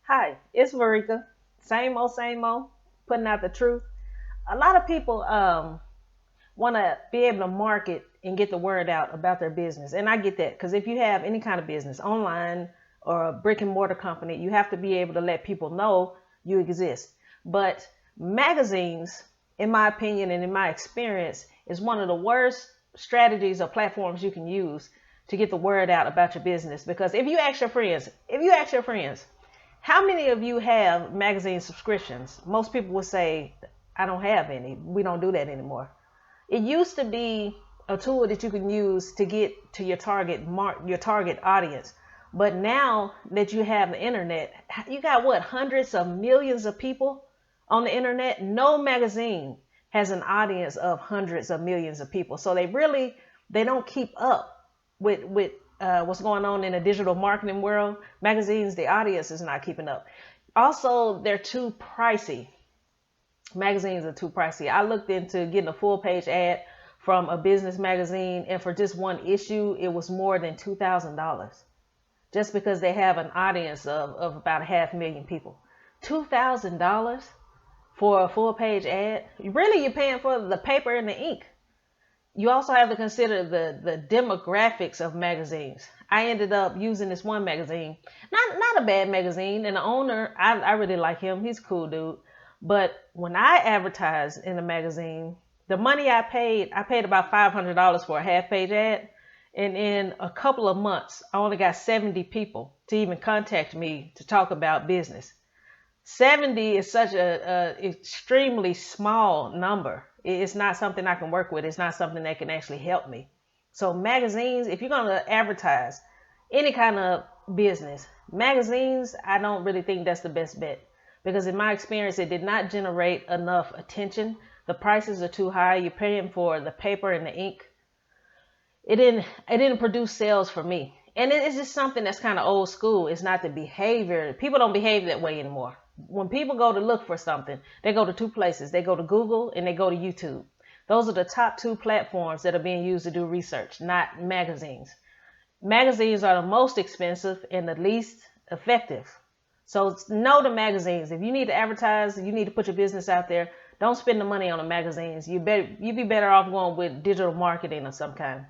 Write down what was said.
Hi, it's Verika. Same old, putting out the truth. A lot of people want to be able to market and get the word out about their business. And I get that because if you have any kind of business, online or a brick and mortar company, you have to be able to let people know you exist. But magazines, in my opinion and in my experience, is one of the worst strategies or platforms you can use to get the word out about your business. Because if you ask your friends, how many of you have magazine subscriptions? Most people would say, I don't have any. We don't do that anymore. It used to be a tool that you can use to get to your target audience. But now that you have the internet, you got what, hundreds of millions of people on the internet? No magazine has an audience of hundreds of millions of people. So they don't keep up with what's going on in the digital marketing world. Magazines, the audience is not keeping up. Also, they're too pricey. Magazines are too pricey. I looked into getting a full page ad from a business magazine, and for just one issue, it was more than $2,000 just because they have an audience of about a half million people. $2,000 for a full page ad? Really, you're paying for the paper and the ink. You also have to consider the demographics of magazines. I ended up using this one magazine, not a bad magazine, and the owner, I really like him. He's a cool dude. But when I advertised in the magazine, the money I paid about $500 for a half page ad, and in a couple of months, I only got 70 people to even contact me to talk about business. 70 is such a extremely small number. It's not something I can work with. It's not something that can actually help me. So magazines, if you're going to advertise any kind of business, magazines, I don't really think that's the best bet because in my experience, it did not generate enough attention. The prices are too high. You're paying for the paper and the ink. It didn't produce sales for me. And it's just something that's kind of old school. It's not the behavior. People don't behave that way anymore. When people go to look for something, they go to two places. They go to Google and they go to YouTube. Those are the top two platforms that are being used to do research, not magazines. Magazines are the most expensive and the least effective. So know the magazines. If you need to advertise, you need to put your business out there. Don't spend the money on the magazines. You'd be better off going with digital marketing of some kind.